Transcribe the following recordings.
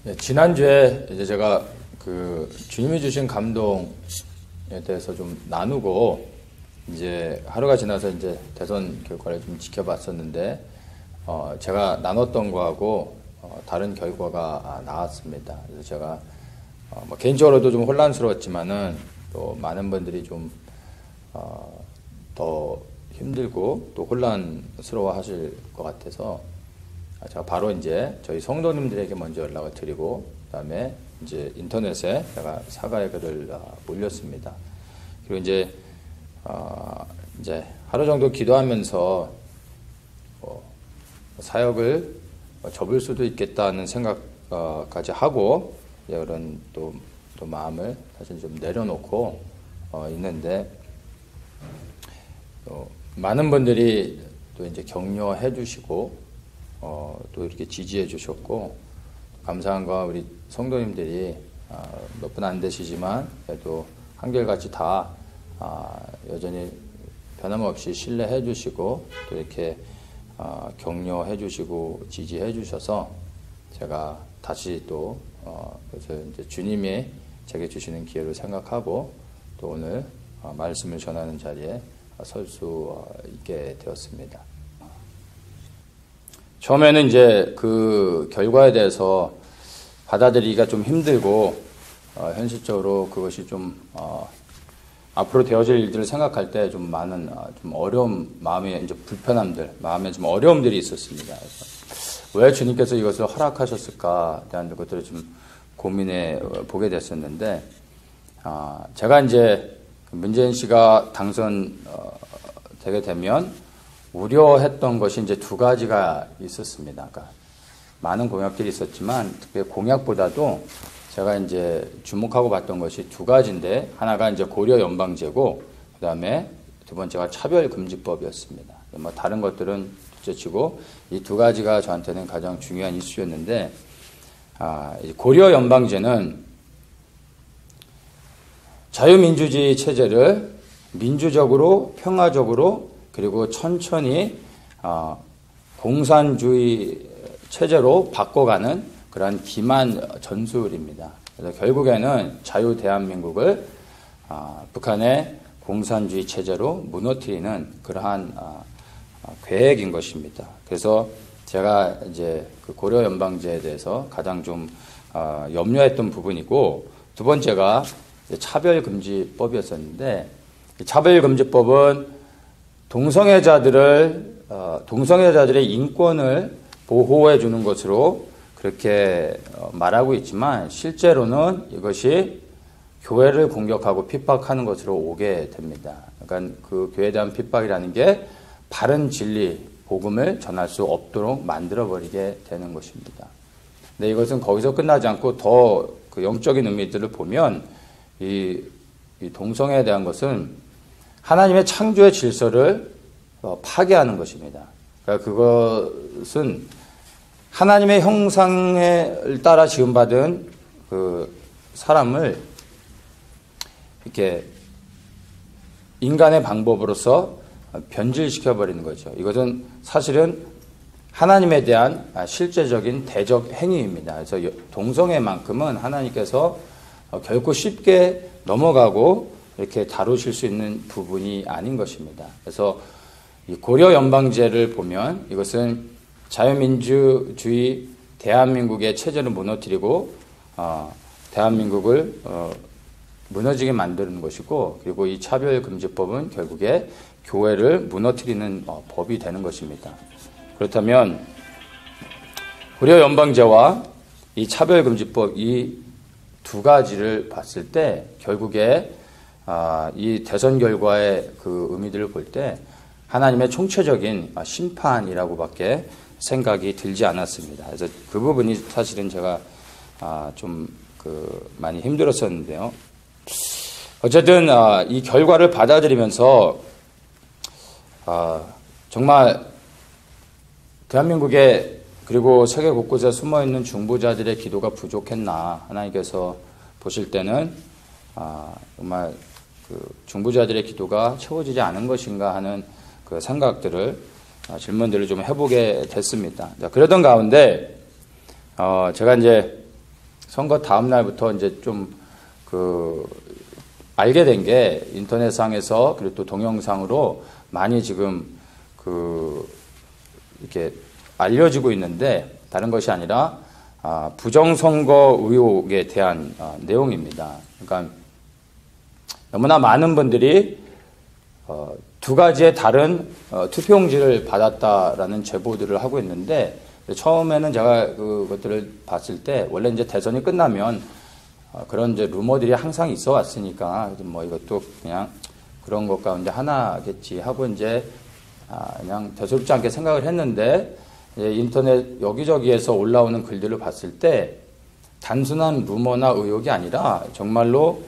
네, 지난주에 이제 제가 주님이 주신 감동에 대해서 좀 나누고 이제 하루가 지나서 이제 대선 결과를 좀 지켜봤었는데 제가 나눴던 거하고 다른 결과가 나왔습니다. 그래서 제가 뭐 개인적으로도 좀 혼란스러웠지만은 또 많은 분들이 좀 더 힘들고 또 혼란스러워 하실 것 같아서 제가 바로 이제 저희 성도님들에게 먼저 연락을 드리고 그다음에 이제 인터넷에 제가 사과의 글을 올렸습니다. 그리고 이제 하루 정도 기도하면서 사역을 접을 수도 있겠다는 생각까지 하고 그런 또 마음을 사실 좀 내려놓고 있는데 많은 분들이 또 이제 격려해 주시고 또 이렇게 지지해 주셨고 감사한 거 우리 성도님들이 몇 분 안 되시지만 그래도 한결같이 다 여전히 변함없이 신뢰해 주시고 또 이렇게 격려해 주시고 지지해 주셔서 제가 다시 또 그래서 이제 주님이 제게 주시는 기회를 생각하고 또 오늘 말씀을 전하는 자리에 설 수 있게 되었습니다. 처음에는 이제 그 결과에 대해서 받아들이기가 좀 힘들고 현실적으로 그것이 좀 앞으로 되어질 일들을 생각할 때 좀 많은 좀 어려움, 마음의 이제 불편함들, 마음에 좀 어려움들이 있었습니다. 그래서 왜 주님께서 이것을 허락하셨을까 대한 것들을 좀 고민해 보게 됐었는데 제가 이제 문재인 씨가 당선되게 되면 우려했던 것이 이제 두 가지가 있었습니다. 그러니까 많은 공약들이 있었지만 특별히 공약보다도 제가 이제 주목하고 봤던 것이 두 가지인데 하나가 이제 고려 연방제고 그다음에 두 번째가 차별금지법이었습니다. 뭐 다른 것들은 둘째치고 이 두 가지가 저한테는 가장 중요한 이슈였는데 고려 연방제는 자유민주주의 체제를 민주적으로 평화적으로 그리고 천천히 공산주의 체제로 바꿔가는 그러한 기만 전술입니다. 그래서 결국에는 자유 대한민국을 북한의 공산주의 체제로 무너뜨리는 그러한 계획인 것입니다. 그래서 제가 이제 그 고려 연방제에 대해서 가장 좀 염려했던 부분이고 두 번째가 차별금지법이었었는데 차별금지법은 동성애자들의 인권을 보호해 주는 것으로 그렇게 말하고 있지만 실제로는 이것이 교회를 공격하고 핍박하는 것으로 오게 됩니다. 그러니까 그 교회에 대한 핍박이라는 게 바른 진리, 복음을 전할 수 없도록 만들어버리게 되는 것입니다. 근데 이것은 거기서 끝나지 않고 더 그 영적인 의미들을 보면 이 동성애에 대한 것은 하나님의 창조의 질서를 파괴하는 것입니다. 그러니까 그것은 하나님의 형상을 따라 지음받은 그 사람을 이렇게 인간의 방법으로서 변질시켜버리는 거죠. 이것은 사실은 하나님에 대한 실제적인 대적 행위입니다. 그래서 동성애만큼은 하나님께서 결코 쉽게 넘어가고 이렇게 다루실 수 있는 부분이 아닌 것입니다. 그래서 이 고려 연방제를 보면 이것은 자유민주주의 대한민국의 체제를 무너뜨리고 대한민국을 무너지게 만드는 것이고 그리고 이 차별금지법은 결국에 교회를 무너뜨리는 법이 되는 것입니다. 그렇다면 고려 연방제와 이 차별금지법 이 두 가지를 봤을 때 결국에 이 대선 결과의 그 의미들을 볼 때 하나님의 총체적인 심판이라고밖에 생각이 들지 않았습니다. 그래서 그 부분이 사실은 제가 좀 많이 힘들었었는데요. 어쨌든 이 결과를 받아들이면서 정말 대한민국에 그리고 세계 곳곳에 숨어있는 중보자들의 기도가 부족했나 하나님께서 보실 때는 정말 그 중보자들의 기도가 채워지지 않은 것인가 하는 그 생각들을 질문들을 좀 해보게 됐습니다. 자, 그러던 가운데 제가 이제 선거 다음 날부터 이제 좀 알게 된 게 인터넷상에서 그리고 또 동영상으로 많이 지금 이렇게 알려지고 있는데 다른 것이 아니라 부정선거 의혹에 대한 내용입니다. 그러니까 너무나 많은 분들이 두 가지의 다른 투표용지를 받았다라는 제보들을 하고 있는데 처음에는 제가 그것들을 봤을 때 원래 이제 대선이 끝나면 그런 이제 루머들이 항상 있어 왔으니까 뭐 이것도 그냥 그런 것 가운데 하나겠지 하고 이제 그냥 대수롭지 않게 생각을 했는데 인터넷 여기저기에서 올라오는 글들을 봤을 때 단순한 루머나 의혹이 아니라 정말로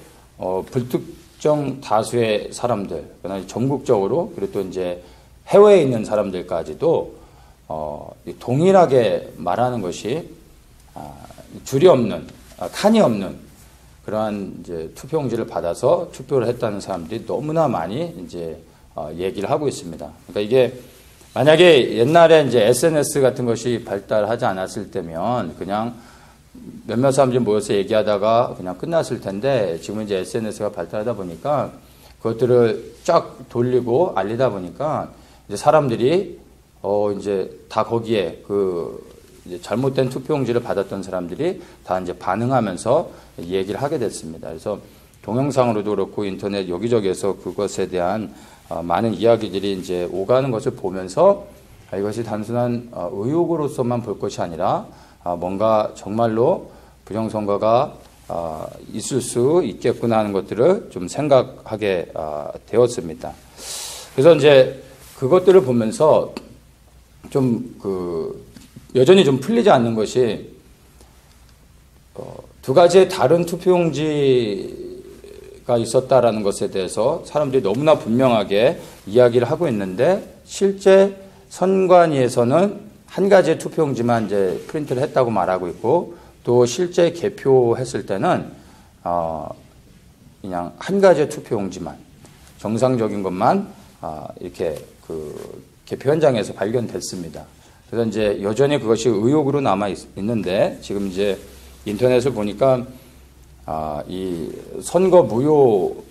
불특정 다수의 사람들, 그다음에 전국적으로 그리고 또 이제 해외에 있는 사람들까지도 동일하게 말하는 것이 줄이 없는, 칸이 없는 그러한 이제 투표용지를 받아서 투표를 했다는 사람들이 너무나 많이 이제 얘기를 하고 있습니다. 그러니까 이게 만약에 옛날에 이제 SNS 같은 것이 발달하지 않았을 때면 그냥 몇몇 사람들이 모여서 얘기하다가 그냥 끝났을 텐데 지금 이제 SNS가 발달하다 보니까 그것들을 쫙 돌리고 알리다 보니까 이제 사람들이 이제 다 거기에 이제 잘못된 투표용지를 받았던 사람들이 다 이제 반응하면서 얘기를 하게 됐습니다. 그래서 동영상으로도 그렇고 인터넷 여기저기에서 그것에 대한 많은 이야기들이 이제 오가는 것을 보면서 이것이 단순한 의혹으로서만 볼 것이 아니라 뭔가 정말로 부정선거가 있을 수 있겠구나 하는 것들을 좀 생각하게 되었습니다. 그래서 이제 그것들을 보면서 좀 여전히 좀 풀리지 않는 것이 두 가지의 다른 투표용지가 있었다라는 것에 대해서 사람들이 너무나 분명하게 이야기를 하고 있는데 실제 선관위에서는 한 가지의 투표용지만 이제 프린트를 했다고 말하고 있고 또 실제 개표했을 때는 그냥 한 가지의 투표용지만 정상적인 것만 이렇게 개표 현장에서 발견됐습니다. 그래서 이제 여전히 그것이 의혹으로 남아 있는데 지금 이제 인터넷을 보니까 이 선거 무효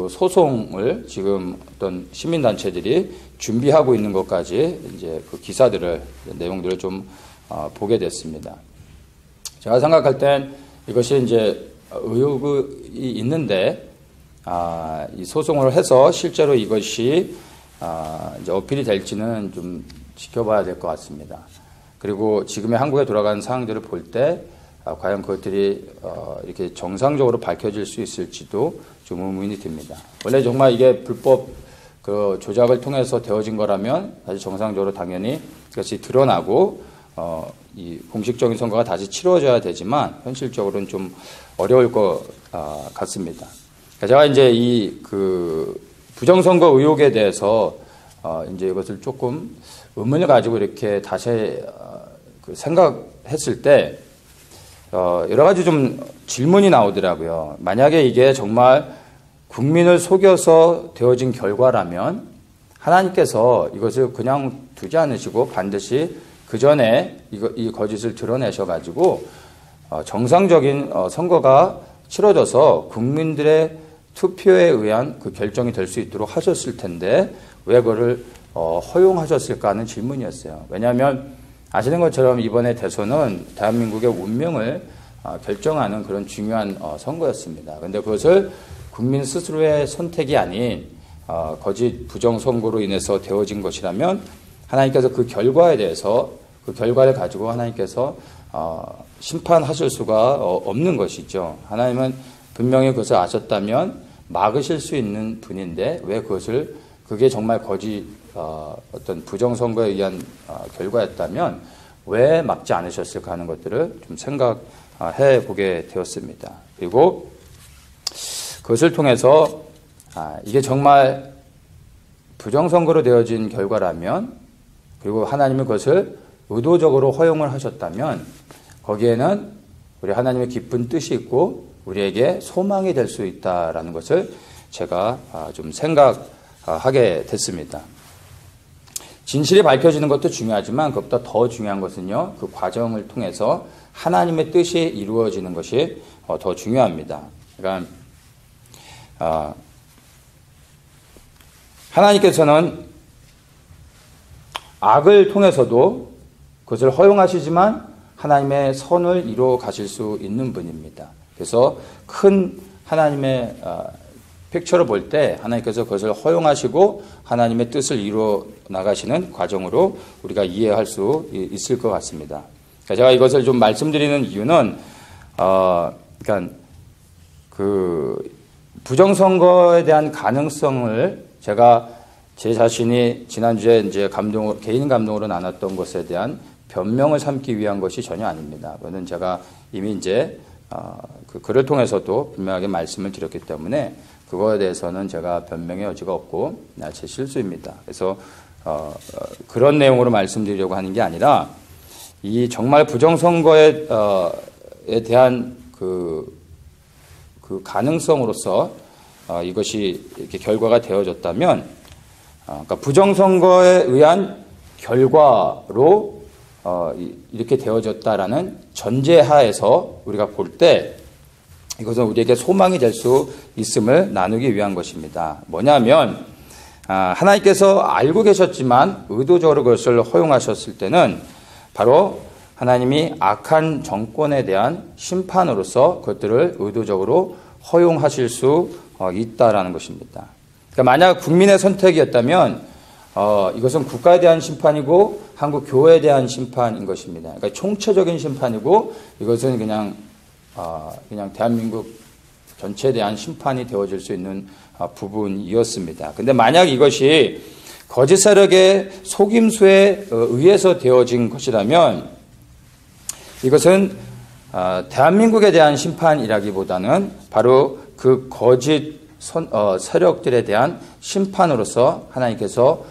소송을 지금 어떤 시민단체들이 준비하고 있는 것까지 이제 기사들을 내용들을 좀 보게 됐습니다. 제가 생각할 땐 이것이 이제 의혹이 있는데 이 소송을 해서 실제로 이것이 이제 어필이 될지는 좀 지켜봐야 될 것 같습니다. 그리고 지금의 한국에 돌아가는 상황들을 볼 때 과연 그것들이 이렇게 정상적으로 밝혀질 수 있을지도 좀 의문이 듭니다. 원래 정말 이게 불법 조작을 통해서 되어진 거라면 다시 정상적으로 당연히 그것이 드러나고 이 공식적인 선거가 다시 치러져야 되지만 현실적으로는 좀 어려울 것 같습니다. 제가 이제 이 부정선거 의혹에 대해서 이제 이것을 조금 의문을 가지고 이렇게 다시 생각했을 때 여러 가지 좀 질문이 나오더라고요. 만약에 이게 정말 국민을 속여서 되어진 결과라면 하나님께서 이것을 그냥 두지 않으시고 반드시 그 전에 이 거짓을 드러내셔가지고 정상적인 선거가 치러져서 국민들의 투표에 의한 그 결정이 될 수 있도록 하셨을 텐데 왜 그거를 허용하셨을까 하는 질문이었어요. 왜냐하면 아시는 것처럼 이번에 대선은 대한민국의 운명을 결정하는 그런 중요한 선거였습니다. 그런데 그것을 국민 스스로의 선택이 아닌 거짓 부정선거로 인해서 되어진 것이라면 하나님께서 그 결과에 대해서 그 결과를 가지고 하나님께서 심판하실 수가 없는 것이죠. 하나님은 분명히 그것을 아셨다면 막으실 수 있는 분인데 왜 그게 정말 거짓 어떤 부정선거에 의한 결과였다면 왜 막지 않으셨을까 하는 것들을 좀 생각해 보게 되었습니다. 그리고 그것을 통해서 이게 정말 부정선거로 되어진 결과라면 그리고 하나님이 그것을 의도적으로 허용을 하셨다면 거기에는 우리 하나님의 깊은 뜻이 있고 우리에게 소망이 될 수 있다라는 것을 제가 좀 생각하게 됐습니다. 진실이 밝혀지는 것도 중요하지만 그것보다 더 중요한 것은요, 그 과정을 통해서 하나님의 뜻이 이루어지는 것이 더 중요합니다. 그러니까 하나님께서는 악을 통해서도 그것을 허용하시지만 하나님의 선을 이루어 가실 수 있는 분입니다. 그래서 큰 하나님의 픽처를 볼 때 하나님께서 그것을 허용하시고 하나님의 뜻을 이루어 나가시는 과정으로 우리가 이해할 수 있을 것 같습니다. 제가 이것을 좀 말씀드리는 이유는 그러니까 그 부정선거에 대한 가능성을 제가 제 자신이 지난주에 이제 개인 감동으로 나눴던 것에 대한 변명을 삼기 위한 것이 전혀 아닙니다. 그거는 제가 이미 이제 그 글을 통해서도 분명하게 말씀을 드렸기 때문에 그거에 대해서는 제가 변명의 여지가 없고 제 실수입니다. 그래서 그런 내용으로 말씀드리려고 하는 게 아니라 이 정말 부정선거에 대한 그 가능성으로서 이것이 이렇게 결과가 되어졌다면, 그러니까 부정선거에 의한 결과로 이렇게 되어졌다라는 전제하에서 우리가 볼 때 이것은 우리에게 소망이 될 수 있음을 나누기 위한 것입니다. 뭐냐면 하나님께서 알고 계셨지만 의도적으로 그것을 허용하셨을 때는 바로 하나님이 악한 정권에 대한 심판으로서 그것들을 의도적으로 허용하실 수 있다라는 것입니다. 그러니까 만약 국민의 선택이었다면 이것은 국가에 대한 심판이고 한국 교회에 대한 심판인 것입니다. 그러니까 총체적인 심판이고 이것은 그냥 대한민국 전체에 대한 심판이 되어질 수 있는 부분이었습니다. 근데 만약 이것이 거짓 세력의 속임수에 의해서 되어진 것이라면 이것은 대한민국에 대한 심판이라기보다는 바로 그 거짓 세력들에 대한 심판으로서 하나님께서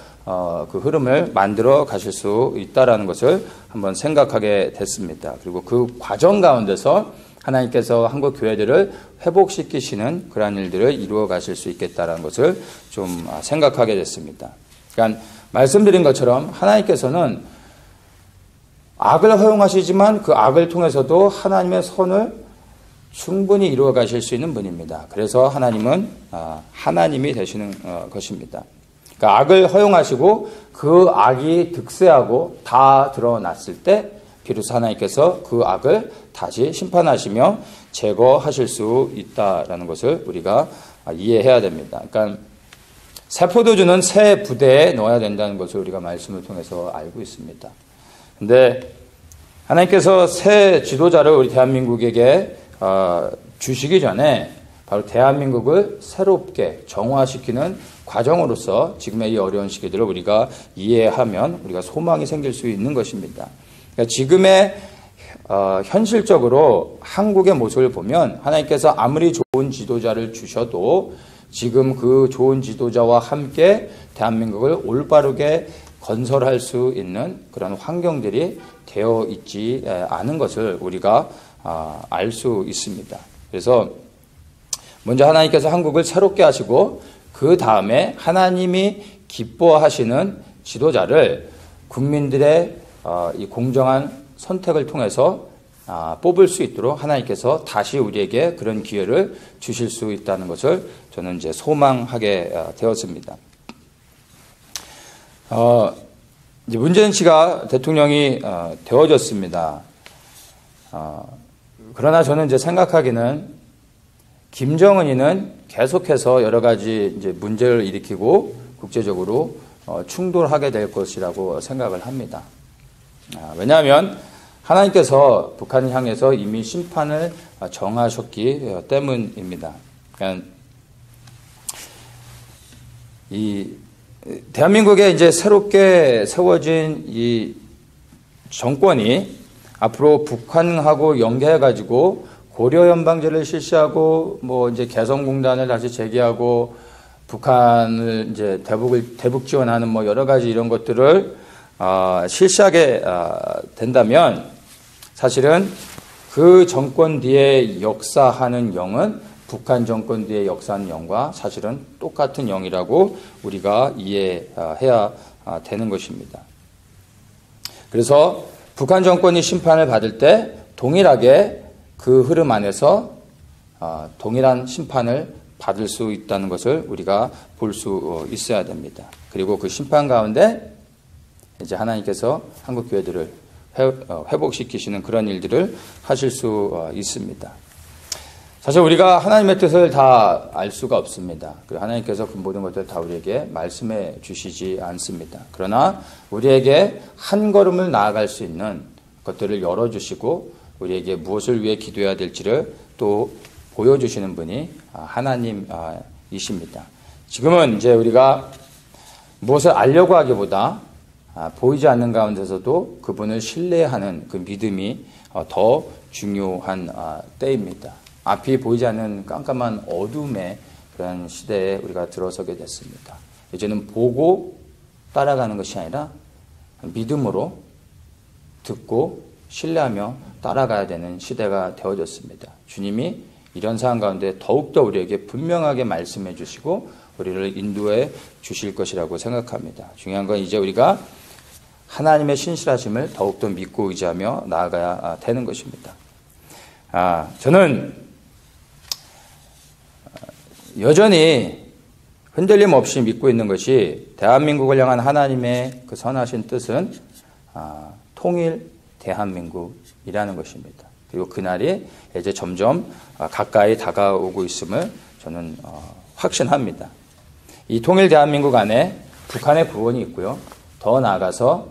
그 흐름을 만들어 가실 수 있다라는 것을 한번 생각하게 됐습니다. 그리고 그 과정 가운데서 하나님께서 한국 교회들을 회복시키시는 그러한 일들을 이루어 가실 수 있겠다라는 것을 좀 생각하게 됐습니다. 그러니까 말씀드린 것처럼 하나님께서는 악을 허용하시지만 그 악을 통해서도 하나님의 선을 충분히 이루어 가실 수 있는 분입니다. 그래서 하나님은 하나님이 되시는 것입니다. 그러니까 악을 허용하시고 그 악이 득세하고 다 드러났을 때 비로소 하나님께서 그 악을 다시 심판하시며 제거하실 수 있다라는 것을 우리가 이해해야 됩니다. 그러니까 새 포도주는 새 부대에 넣어야 된다는 것을 우리가 말씀을 통해서 알고 있습니다. 근데 하나님께서 새 지도자를 우리 대한민국에게 주시기 전에 바로 대한민국을 새롭게 정화시키는 과정으로서 지금의 이 어려운 시기들을 우리가 이해하면 우리가 소망이 생길 수 있는 것입니다. 그러니까 지금의 현실적으로 한국의 모습을 보면 하나님께서 아무리 좋은 지도자를 주셔도 지금 그 좋은 지도자와 함께 대한민국을 올바르게 건설할 수 있는 그런 환경들이 되어 있지 않은 것을 우리가 알 수 있습니다. 그래서 먼저 하나님께서 한국을 새롭게 하시고 그 다음에 하나님이 기뻐하시는 지도자를 국민들의 이 공정한 선택을 통해서 뽑을 수 있도록 하나님께서 다시 우리에게 그런 기회를 주실 수 있다는 것을 저는 이제 소망하게 되었습니다. 이제 문재인 씨가 대통령이 되어졌습니다. 그러나 저는 이제 생각하기는 김정은이는 계속해서 여러 가지 이제 문제를 일으키고 국제적으로 충돌하게 될 것이라고 생각을 합니다. 왜냐하면 하나님께서 북한을 향해서 이미 심판을 정하셨기 때문입니다. 그러니까 이 대한민국에 이제 새롭게 세워진 이 정권이 앞으로 북한하고 연계해가지고 고려연방제를 실시하고 뭐 이제 개성공단을 다시 재개하고 북한을 이제 대북 지원하는 뭐 여러 가지 이런 것들을 실시하게 된다면 사실은 그 정권 뒤에 역사하는 영은 북한 정권 뒤에 역사하는 영과 사실은 똑같은 영이라고 우리가 이해해야 되는 것입니다. 그래서 북한 정권이 심판을 받을 때 동일하게 그 흐름 안에서 동일한 심판을 받을 수 있다는 것을 우리가 볼 수 있어야 됩니다. 그리고 그 심판 가운데 이제 하나님께서 한국 교회들을 회복시키시는 그런 일들을 하실 수 있습니다. 사실 우리가 하나님의 뜻을 다 알 수가 없습니다. 하나님께서 그 모든 것들을 다 우리에게 말씀해 주시지 않습니다. 그러나 우리에게 한 걸음을 나아갈 수 있는 것들을 열어주시고 우리에게 무엇을 위해 기도해야 될지를 또 보여주시는 분이 하나님이십니다. 지금은 이제 우리가 무엇을 알려고 하기보다 보이지 않는 가운데서도 그분을 신뢰하는 그 믿음이 더 중요한 때입니다. 앞이 보이지 않는 깜깜한 어둠의 그런 시대에 우리가 들어서게 됐습니다. 이제는 보고 따라가는 것이 아니라 믿음으로 듣고 신뢰하며 따라가야 되는 시대가 되어졌습니다. 주님이 이런 상황 가운데 더욱더 우리에게 분명하게 말씀해 주시고 우리를 인도해 주실 것이라고 생각합니다. 중요한 건 이제 우리가 하나님의 신실하심을 더욱더 믿고 의지하며 나아가야 되는 것입니다. 저는 여전히 흔들림 없이 믿고 있는 것이 대한민국을 향한 하나님의 그 선하신 뜻은 통일 대한민국이라는 것입니다. 그리고 그날이 이제 점점 가까이 다가오고 있음을 저는 확신합니다. 이 통일 대한민국 안에 북한의 구원이 있고요. 더 나아가서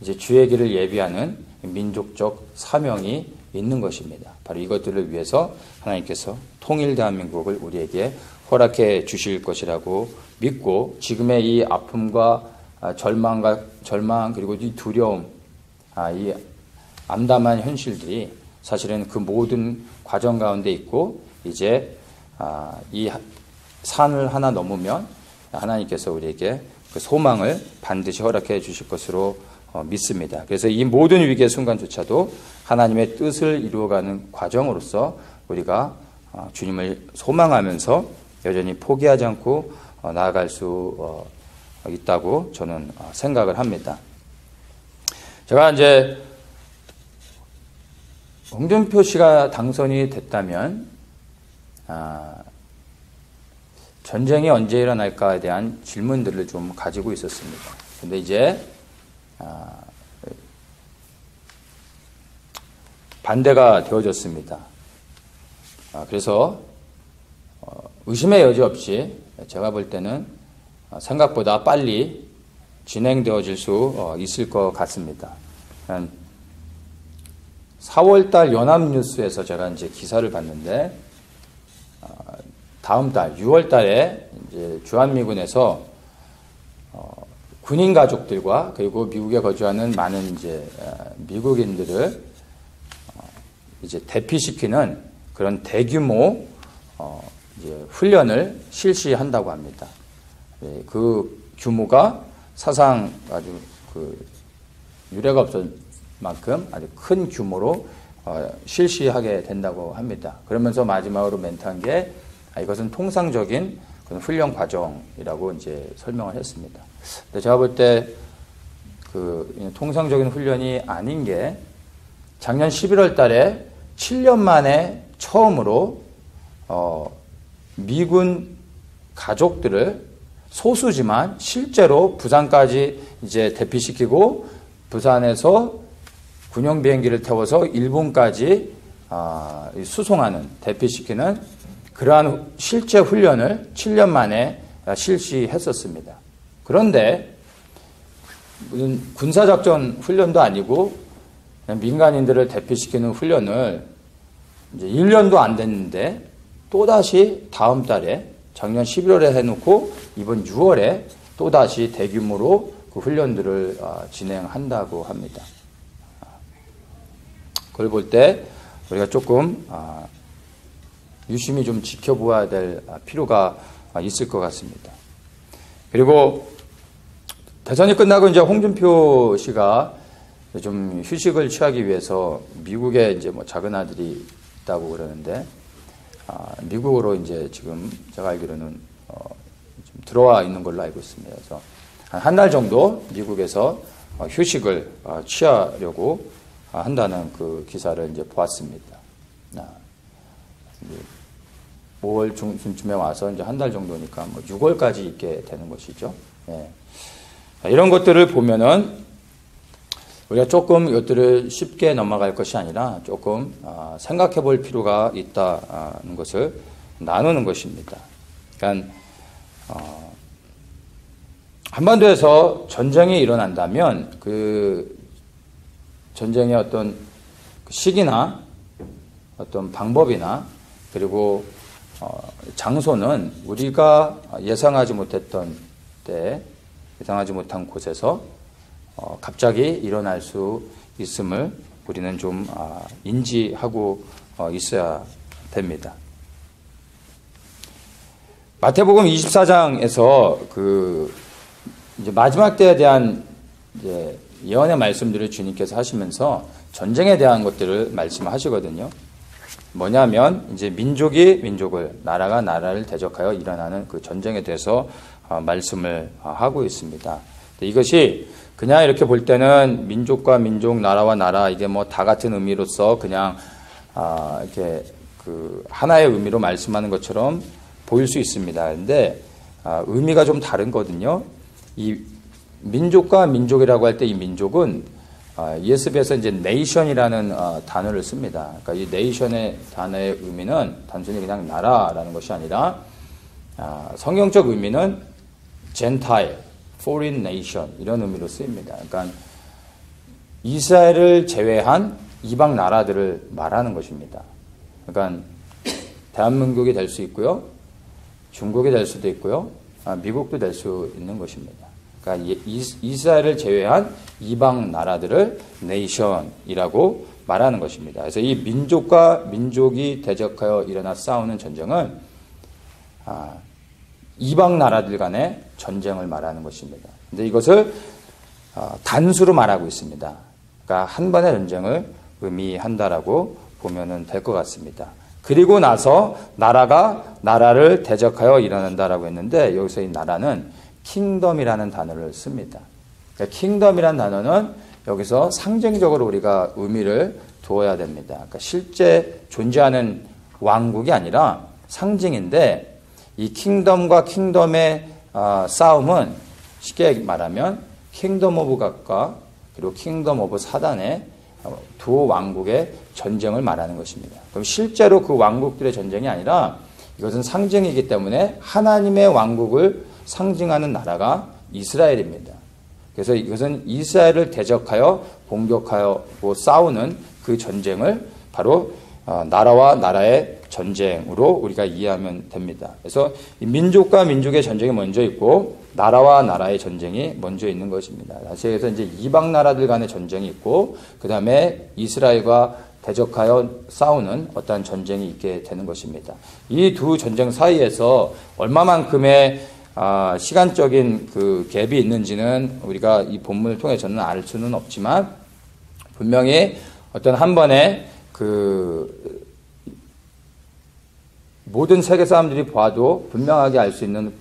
이제 주의 길을 예비하는 민족적 사명이 있는 것입니다. 바로 이것들을 위해서 하나님께서 통일 대한민국을 우리에게 허락해 주실 것이라고 믿고 지금의 이 아픔과 절망 그리고 이 두려움, 이 암담한 현실들이 사실은 그 모든 과정 가운데 있고 이제 이 산을 하나 넘으면 하나님께서 우리에게 그 소망을 반드시 허락해 주실 것으로 믿습니다. 그래서 이 모든 위기의 순간조차도 하나님의 뜻을 이루어가는 과정으로서 우리가 주님을 소망하면서 여전히 포기하지 않고 나아갈 수 있다고 저는 생각을 합니다. 제가 이제 홍준표 씨가 당선이 됐다면 전쟁이 언제 일어날까에 대한 질문들을 좀 가지고 있었습니다. 근데 이제 반대가 되어졌습니다. 그래서 의심의 여지 없이 제가 볼 때는 생각보다 빨리 진행되어질 수 있을 것 같습니다. 4월달 연합뉴스에서 제가 이제 기사를 봤는데 다음 달 6월달에 이제 주한미군에서 군인 가족들과 그리고 미국에 거주하는 많은 이제 미국인들을 이제 대피시키는 그런 대규모 이제 훈련을 실시한다고 합니다. 그 규모가 사상 아주 그 유례가 없을 만큼 아주 큰 규모로 실시하게 된다고 합니다. 그러면서 마지막으로 멘트한 게 이것은 통상적인 그런 훈련 과정이라고 이제 설명을 했습니다. 근데 제가 볼 때 그 통상적인 훈련이 아닌 게 작년 11월 달에 7년 만에 처음으로 미군 가족들을 소수지만 실제로 부산까지 이제 대피시키고 부산에서 군용 비행기를 태워서 일본까지 수송하는 대피시키는 그러한 실제 훈련을 7년 만에 실시했었습니다. 그런데 무슨 군사작전 훈련도 아니고 그냥 민간인들을 대피시키는 훈련을 이제 1년도 안 됐는데 또다시 다음 달에 작년 11월에 해놓고 이번 6월에 또다시 대규모로 그 훈련들을 진행한다고 합니다. 그걸 볼 때 우리가 조금 유심히 좀 지켜보아야 될 필요가 있을 것 같습니다. 그리고 대선이 끝나고 이제 홍준표 씨가 좀 휴식을 취하기 위해서 미국에 이제 뭐 작은 아들이 있다고 그러는데 미국으로 이제 지금 제가 알기로는 좀 들어와 있는 걸로 알고 있습니다. 그래서 한 달 정도 미국에서 휴식을 취하려고 한다는 그 기사를 이제 보았습니다. 5월 중쯤에 와서 이제 한 달 정도니까 뭐 6월까지 있게 되는 것이죠. 예. 이런 것들을 보면은 우리가 조금 이것들을 쉽게 넘어갈 것이 아니라 조금 생각해 볼 필요가 있다는 것을 나누는 것입니다. 그러니까 한반도에서 전쟁이 일어난다면 그 전쟁의 어떤 시기나 어떤 방법이나 그리고 장소는 우리가 예상하지 못했던 때, 예상하지 못한 곳에서 갑자기 일어날 수 있음을 우리는 좀 인지하고 있어야 됩니다. 마태복음 24장에서 그 이제 마지막 때에 대한 이제 예언의 말씀들을 주님께서 하시면서 전쟁에 대한 것들을 말씀하시거든요. 뭐냐면 이제 민족이 민족을, 나라가 나라를 대적하여 일어나는 그 전쟁에 대해서 말씀을 하고 있습니다. 이것이 그냥 이렇게 볼 때는 민족과 민족, 나라와 나라 이게 뭐 다 같은 의미로서 그냥 이렇게 그 하나의 의미로 말씀하는 것처럼 보일 수 있습니다. 그런데 의미가 좀 다른거든요. 이 민족과 민족이라고 할 때 이 민족은 ESV에서 이제 nation이라는 단어를 씁니다. 그러니까 이 nation의 단어의 의미는 단순히 그냥 나라라는 것이 아니라 성경적 의미는 gentile, foreign nation 이런 의미로 쓰입니다. 그러니까 이스라엘을 제외한 이방 나라들을 말하는 것입니다. 그러니까 대한민국이 될 수 있고요, 중국이 될 수도 있고요, 미국도 될 수 있는 것입니다. 그러니까 이스라엘을 제외한 이방 나라들을 네이션이라고 말하는 것입니다. 그래서 이 민족과 민족이 대적하여 일어나 싸우는 전쟁은 이방 나라들 간의 전쟁을 말하는 것입니다. 근데 이것을 단수로 말하고 있습니다. 그러니까 한 번의 전쟁을 의미한다라고 보면 될 것 같습니다. 그리고 나서 나라가 나라를 대적하여 일어난다라고 했는데 여기서 이 나라는 킹덤이라는 단어를 씁니다. 그러니까 킹덤이라는 단어는 여기서 상징적으로 우리가 의미를 두어야 됩니다. 그러니까 실제 존재하는 왕국이 아니라 상징인데 이 킹덤과 킹덤의 싸움은 쉽게 말하면 킹덤 오브 갓과 그리고 킹덤 오브 사단의 두 왕국의 전쟁을 말하는 것입니다. 그럼 실제로 그 왕국들의 전쟁이 아니라 이것은 상징이기 때문에 하나님의 왕국을 상징하는 나라가 이스라엘입니다. 그래서 이것은 이스라엘을 대적하여 공격하여 싸우는 그 전쟁을 바로 나라와 나라의 전쟁으로 우리가 이해하면 됩니다. 그래서 민족과 민족의 전쟁이 먼저 있고 나라와 나라의 전쟁이 먼저 있는 것입니다. 다시 해서 이제 이방 나라들 간의 전쟁이 있고 그 다음에 이스라엘과 대적하여 싸우는 어떠한 전쟁이 있게 되는 것입니다. 이 두 전쟁 사이에서 얼마만큼의 시간적인 그 갭이 있는지는 우리가 이 본문을 통해서는 알 수는 없지만 분명히 어떤 한 번에 그 모든 세계 사람들이 봐도 분명하게 알 수 있는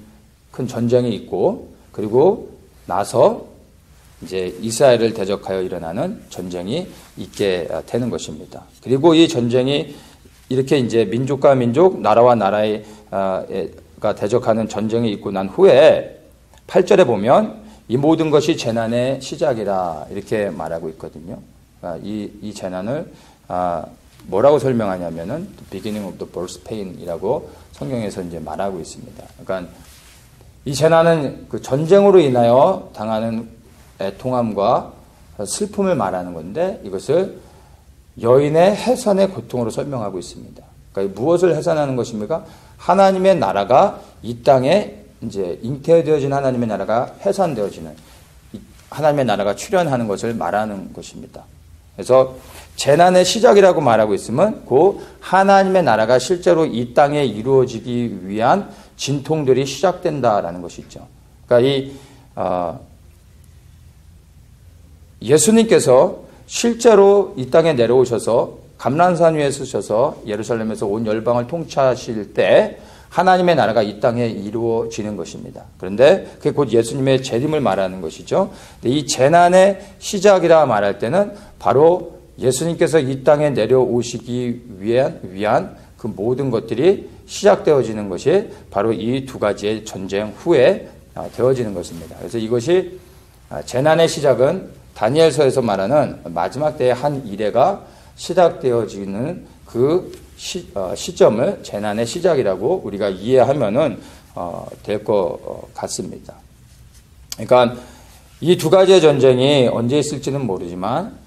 큰 전쟁이 있고 그리고 나서 이제 이스라엘을 대적하여 일어나는 전쟁이 있게 되는 것입니다. 그리고 이 전쟁이 이렇게 이제 민족과 민족, 나라와 나라가 대적하는 전쟁이 있고 난 후에 8절에 보면 이 모든 것이 재난의 시작이라 이렇게 말하고 있거든요. 이 재난을 뭐라고 설명하냐면은 the beginning of the birth pain이라고 성경에서 이제 말하고 있습니다. 그러니까 이 재난은 그 전쟁으로 인하여 당하는 애통함과 슬픔을 말하는 건데 이것을 여인의 해산의 고통으로 설명하고 있습니다. 그러니까 무엇을 해산하는 것입니까? 하나님의 나라가 이 땅에 이제 잉태되어진 하나님의 나라가 해산되어지는 하나님의 나라가 출현하는 것을 말하는 것입니다. 그래서 재난의 시작이라고 말하고 있으면 그 하나님의 나라가 실제로 이 땅에 이루어지기 위한 진통들이 시작된다라는 것이죠. 그러니까 예수님께서 실제로 이 땅에 내려오셔서 감람산 위에 서셔서 예루살렘에서 온 열방을 통치하실 때 하나님의 나라가 이 땅에 이루어지는 것입니다. 그런데 그게 곧 예수님의 재림을 말하는 것이죠. 이 재난의 시작이라 말할 때는 바로 예수님께서 이 땅에 내려오시기 위한 그 모든 것들이 시작되어지는 것이 바로 이 두 가지의 전쟁 후에 되어지는 것입니다. 그래서 이것이 재난의 시작은 다니엘서에서 말하는 마지막 때의 한 이래가 시작되어지는 그 시점을 재난의 시작이라고 우리가 이해하면은 될 것 같습니다. 그러니까 이 두 가지의 전쟁이 언제 있을지는 모르지만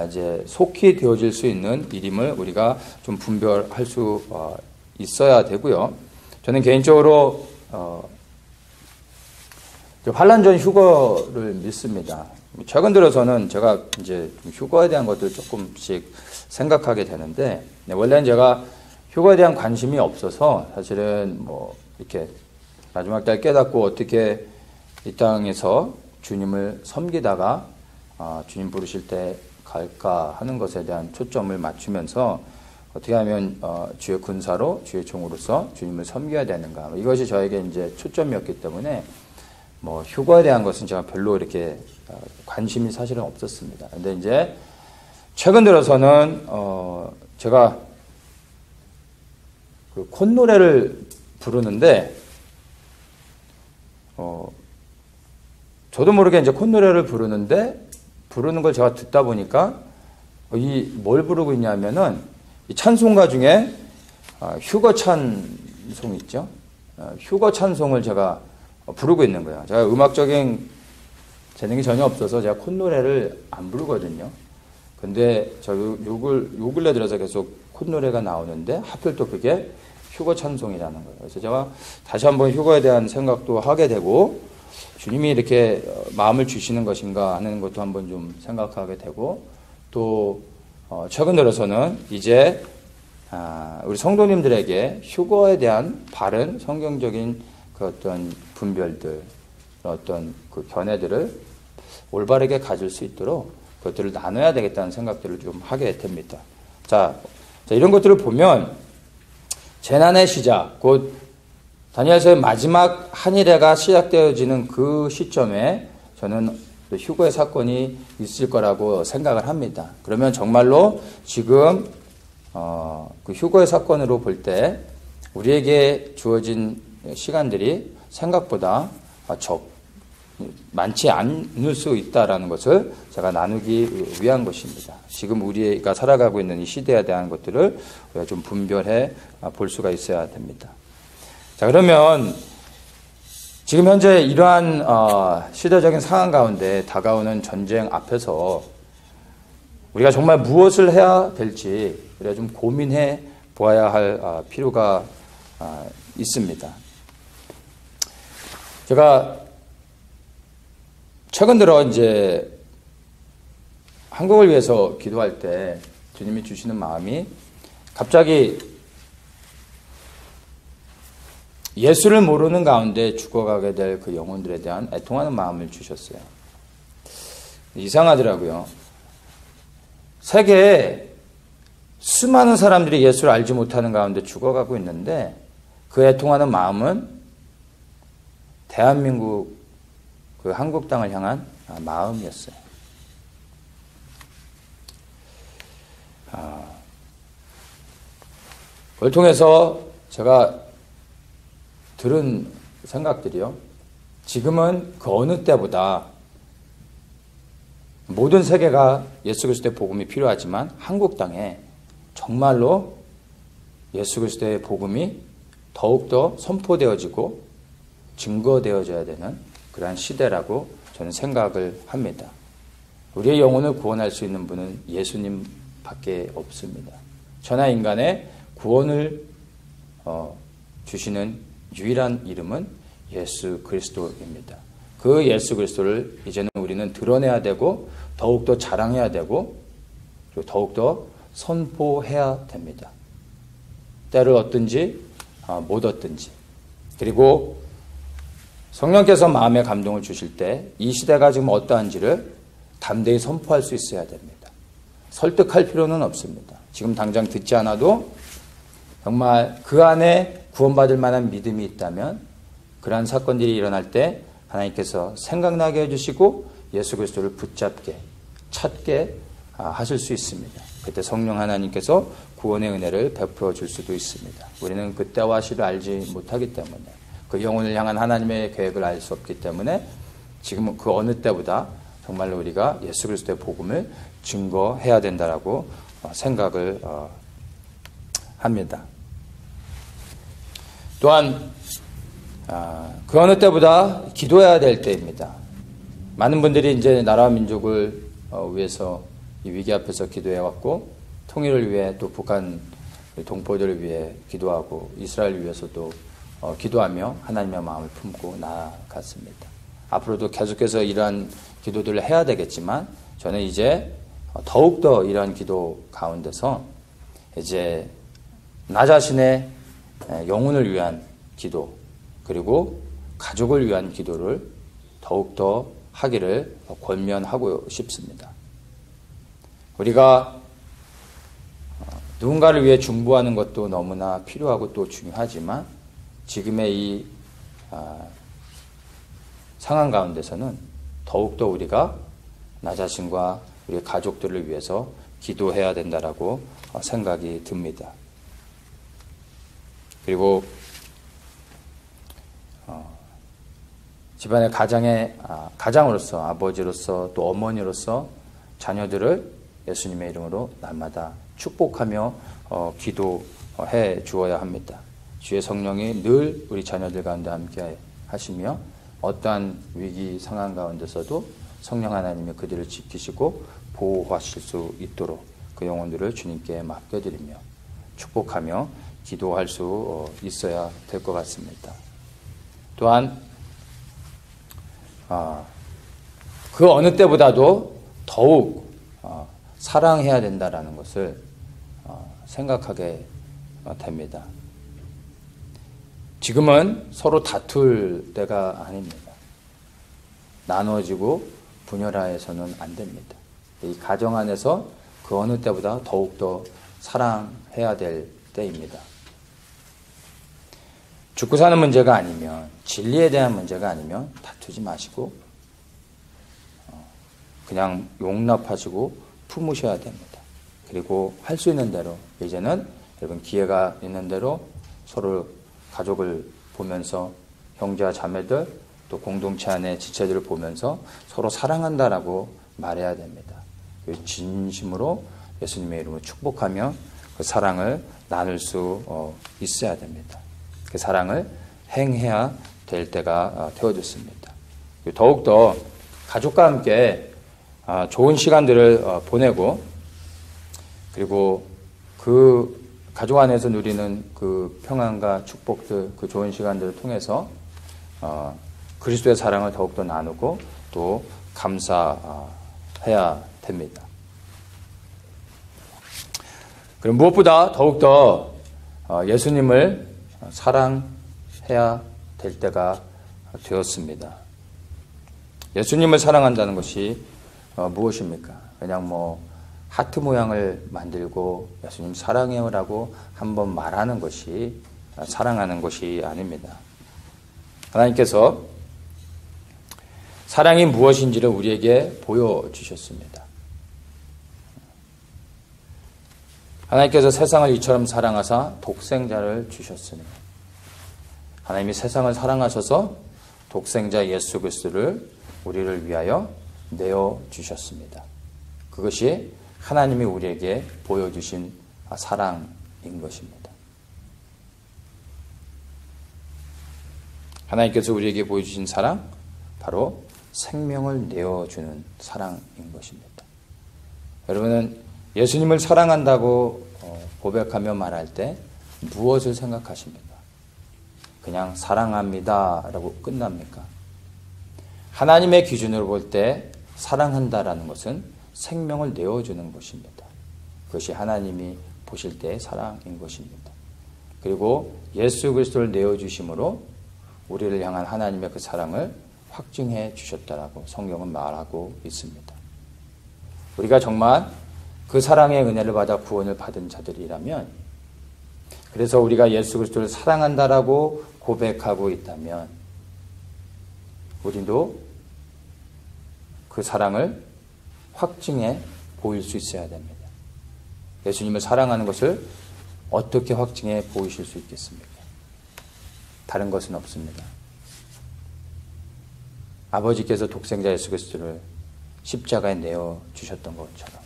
이제 속히 되어질 수 있는 일임을 우리가 좀 분별할 수 있어야 되고요. 저는 개인적으로 환란 전 휴거를 믿습니다. 최근 들어서는 제가 이제 휴거에 대한 것들 조금씩 생각하게 되는데, 원래는 제가 휴거에 대한 관심이 없어서 사실은 뭐 이렇게 마지막 날 깨닫고 어떻게 이 땅에서 주님을 섬기다가 주님 부르실 때 갈까 하는 것에 대한 초점을 맞추면서 어떻게 하면 주의 군사로 주의 종으로서 주님을 섬겨야 되는가, 이것이 저에게 이제 초점이었기 때문에 뭐 휴거에 대한 것은 제가 별로 이렇게 관심이 사실은 없었습니다. 근데 이제 최근 들어서는 제가 그 콧노래를 부르는데 저도 모르게 이제 콧노래를 부르는 걸 제가 듣다 보니까 뭘 부르고 있냐면은 이 찬송가 중에 휴거 찬송 있죠. 휴거 찬송을 제가 부르고 있는 거예요. 제가 음악적인 재능이 전혀 없어서 제가 콧노래를 안 부르거든요. 근데 요 근래 들어서 계속 콧노래가 나오는데 하필 또 그게 휴거 찬송이라는 거예요. 그래서 제가 다시 한번 휴거에 대한 생각도 하게 되고, 주님이 이렇게 마음을 주시는 것인가 하는 것도 한번 좀 생각하게 되고, 또 최근 들어서는 이제 우리 성도님들에게 휴거에 대한 바른 성경적인 그 어떤 분별들, 어떤 그 견해들을 올바르게 가질 수 있도록 그것들을 나눠야 되겠다는 생각들을 좀 하게 됩니다. 자, 이런 것들을 보면 재난의 시작, 곧 다니엘서의 마지막 한일회가 시작되어지는 그 시점에 저는 휴거의 사건이 있을 거라고 생각을 합니다. 그러면 정말로 지금 그 휴거의 사건으로 볼 때 우리에게 주어진 시간들이 생각보다 많지 않을 수 있다라는 것을 제가 나누기 위한 것입니다. 지금 우리가 살아가고 있는 이 시대에 대한 것들을 우리가 좀 분별해 볼 수가 있어야 됩니다. 자, 그러면 지금 현재 이러한 시대적인 상황 가운데 다가오는 전쟁 앞에서 우리가 정말 무엇을 해야 될지 우리가 좀 고민해 보아야 할 필요가 있습니다. 제가 최근 들어 이제 한국을 위해서 기도할 때 주님이 주시는 마음이 갑자기 예수를 모르는 가운데 죽어가게 될 그 영혼들에 대한 애통하는 마음을 주셨어요. 이상하더라고요. 세계에 수많은 사람들이 예수를 알지 못하는 가운데 죽어가고 있는데 그 애통하는 마음은 대한민국 그 한국 땅을 향한 마음이었어요. 그걸 통해서 제가 들은 생각들이요. 지금은 그 어느 때보다 모든 세계가 예수 그리스도의 복음이 필요하지만 한국 땅에 정말로 예수 그리스도의 복음이 더욱더 선포되어지고 증거되어져야 되는 그러한 시대라고 저는 생각을 합니다. 우리의 영혼을 구원할 수 있는 분은 예수님밖에 없습니다. 천하 인간의 구원을 주시는 유일한 이름은 예수 그리스도입니다. 그 예수 그리스도를 이제는 우리는 드러내야 되고 더욱더 자랑해야 되고 그리고 더욱더 선포해야 됩니다. 때를 얻든지 못 얻든지. 그리고 성령께서 마음의 감동을 주실 때 이 시대가 지금 어떠한지를 담대히 선포할 수 있어야 됩니다. 설득할 필요는 없습니다. 지금 당장 듣지 않아도 정말 그 안에 구원받을 만한 믿음이 있다면 그러한 사건들이 일어날 때 하나님께서 생각나게 해주시고 예수 그리스도를 붙잡게 찾게 하실 수 있습니다. 그때 성령 하나님께서 구원의 은혜를 베풀어 줄 수도 있습니다. 우리는 그때와 시를 알지 못하기 때문에 그 영혼을 향한 하나님의 계획을 알 수 없기 때문에 지금 그 어느 때보다 정말로 우리가 예수 그리스도의 복음을 증거해야 된다라고 생각을 합니다. 또한 그 어느 때보다 기도해야 될 때입니다. 많은 분들이 이제 나라와 민족을 위해서 이 위기 앞에서 기도해왔고 통일을 위해 또 북한 동포들을 위해 기도하고 이스라엘을 위해서도 기도하며 하나님의 마음을 품고 나아갔습니다. 앞으로도 계속해서 이러한 기도들을 해야 되겠지만 저는 이제 더욱더 이러한 기도 가운데서 이제 나 자신의 영혼을 위한 기도 그리고 가족을 위한 기도를 더욱더 하기를 권면하고 싶습니다. 우리가 누군가를 위해 중보하는 것도 너무나 필요하고 또 중요하지만 지금의 이 상황 가운데서는 더욱더 우리가 나 자신과 우리 가족들을 위해서 기도해야 된다라고 생각이 듭니다. 그리고 집안의 가장으로서 아버지로서 또 어머니로서 자녀들을 예수님의 이름으로 날마다 축복하며 기도해 주어야 합니다. 주의 성령이 늘 우리 자녀들 가운데 함께 하시며 어떠한 위기 상황 가운데서도 성령 하나님이 그들을 지키시고 보호하실 수 있도록 그 영혼들을 주님께 맡겨드리며 축복하며 기도할 수 있어야 될 것 같습니다. 또한 그 어느 때보다도 더욱 사랑해야 된다라는 것을 생각하게 됩니다. 지금은 서로 다툴 때가 아닙니다. 나눠지고 분열해서는 안 됩니다. 이 가정 안에서 그 어느 때보다 더욱더 사랑해야 될 때입니다. 죽고 사는 문제가 아니면 진리에 대한 문제가 아니면 다투지 마시고 그냥 용납하시고 품으셔야 됩니다. 그리고 할 수 있는 대로 이제는 여러분 기회가 있는 대로 서로 가족을 보면서 형제와 자매들 또 공동체 안의 지체들을 보면서 서로 사랑한다라고 말해야 됩니다. 진심으로 예수님의 이름으로 축복하며 그 사랑을 나눌 수 있어야 됩니다. 그 사랑을 행해야 될 때가 되어졌습니다. 더욱더 가족과 함께 좋은 시간들을 보내고 그리고 그 가족 안에서 누리는 그 평안과 축복들, 그 좋은 시간들을 통해서 그리스도의 사랑을 더욱더 나누고 또 감사해야 됩니다. 그럼 무엇보다 더욱더 예수님을 사랑해야 될 때가 되었습니다. 예수님을 사랑한다는 것이 무엇입니까? 그냥 하트 모양을 만들고 예수님 사랑해요라고 한번 말하는 것이 사랑하는 것이 아닙니다. 하나님께서 사랑이 무엇인지를 우리에게 보여주셨습니다. 하나님께서 세상을 이처럼 사랑하사 독생자를 주셨으니 하나님이 세상을 사랑하셔서 독생자 예수 그리스도를 우리를 위하여 내어주셨습니다. 그것이 하나님이 우리에게 보여주신 사랑인 것입니다. 하나님께서 우리에게 보여주신 사랑, 바로 생명을 내어주는 사랑인 것입니다. 여러분은 예수님을 사랑한다고 고백하며 말할 때 무엇을 생각하십니까? 그냥 사랑합니다 라고 끝납니까? 하나님의 기준으로 볼 때 사랑한다라는 것은 생명을 내어주는 것입니다. 그것이 하나님이 보실 때의 사랑인 것입니다. 그리고 예수 그리스도를 내어주심으로 우리를 향한 하나님의 그 사랑을 확증해 주셨다라고 성경은 말하고 있습니다. 우리가 정말 그 사랑의 은혜를 받아 구원을 받은 자들이라면 그래서 우리가 예수 그리스도를 사랑한다라고 고백하고 있다면 우리도 그 사랑을 확증해 보일 수 있어야 됩니다. 예수님을 사랑하는 것을 어떻게 확증해 보이실 수 있겠습니까? 다른 것은 없습니다. 아버지께서 독생자 예수 그리스도를 십자가에 내어 주셨던 것처럼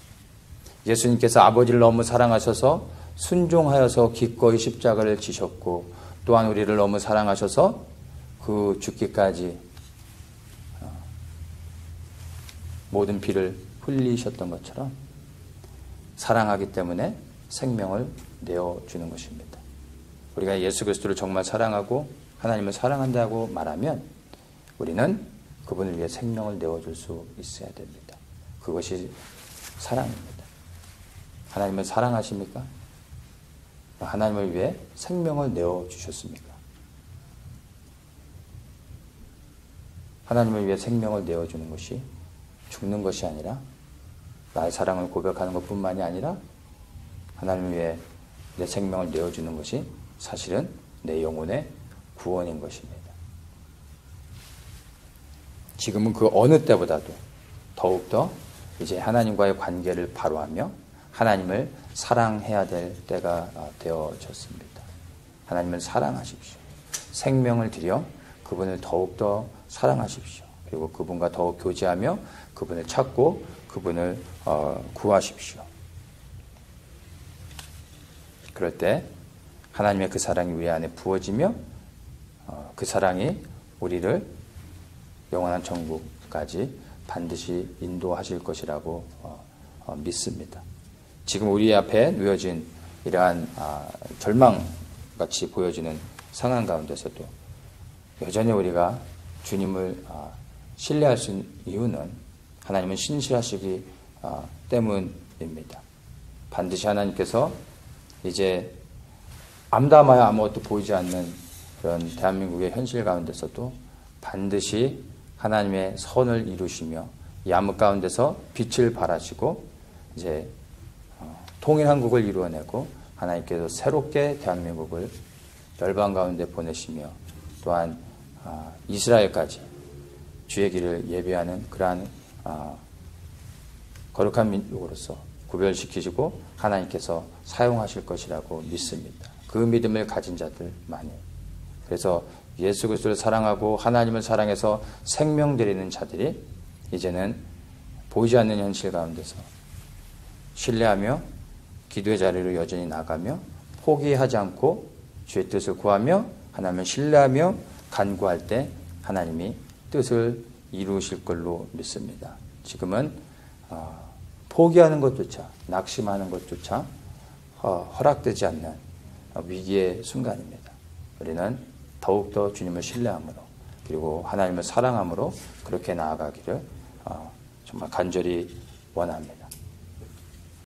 예수님께서 아버지를 너무 사랑하셔서 순종하여서 기꺼이 십자가를 지셨고 또한 우리를 너무 사랑하셔서 그 죽기까지 모든 피를 흘리셨던 것처럼 사랑하기 때문에 생명을 내어주는 것입니다. 우리가 예수 그리스도를 정말 사랑하고 하나님을 사랑한다고 말하면 우리는 그분을 위해 생명을 내어줄 수 있어야 됩니다. 그것이 사랑입니다. 하나님을 사랑하십니까? 하나님을 위해 생명을 내어주셨습니까? 하나님을 위해 생명을 내어주는 것이 죽는 것이 아니라 나의 사랑을 고백하는 것뿐만이 아니라 하나님을 위해 내 생명을 내어주는 것이 사실은 내 영혼의 구원인 것입니다. 지금은 그 어느 때보다도 더욱더 이제 하나님과의 관계를 바로하며 하나님을 사랑해야 될 때가 되어졌습니다. 하나님을 사랑하십시오. 생명을 들여 그분을 더욱더 사랑하십시오. 그리고 그분과 더욱 교제하며 그분을 찾고 그분을 구하십시오. 그럴 때 하나님의 그 사랑이 우리 안에 부어지며 그 사랑이 우리를 영원한 천국까지 반드시 인도하실 것이라고 믿습니다. 지금 우리 앞에 놓여진 이러한 절망같이 보여지는 상황 가운데서도 여전히 우리가 주님을 신뢰할 수 있는 이유는 하나님은 신실하시기 때문입니다. 반드시 하나님께서 이제 암담하여 아무것도 보이지 않는 그런 대한민국의 현실 가운데서도 반드시 하나님의 선을 이루시며 이 암흑 가운데서 빛을 발하시고 이제 통일한국을 이루어내고 하나님께서 새롭게 대한민국을 열방 가운데 보내시며 또한 이스라엘까지 주의 길을 예배하는 그러한 거룩한 민족으로서 구별시키시고 하나님께서 사용하실 것이라고 믿습니다. 그 믿음을 가진 자들만이. 그래서 예수 그리스도를 사랑하고 하나님을 사랑해서 생명 드리는 자들이 이제는 보이지 않는 현실 가운데서 신뢰하며 기도의 자리로 여전히 나가며 포기하지 않고 주의 뜻을 구하며 하나님을 신뢰하며 간구할 때 하나님이 뜻을 이루실 걸로 믿습니다. 지금은 포기하는 것조차 낙심하는 것조차 허락되지 않는 위기의 순간입니다. 우리는 더욱더 주님을 신뢰함으로 그리고 하나님을 사랑함으로 그렇게 나아가기를 정말 간절히 원합니다.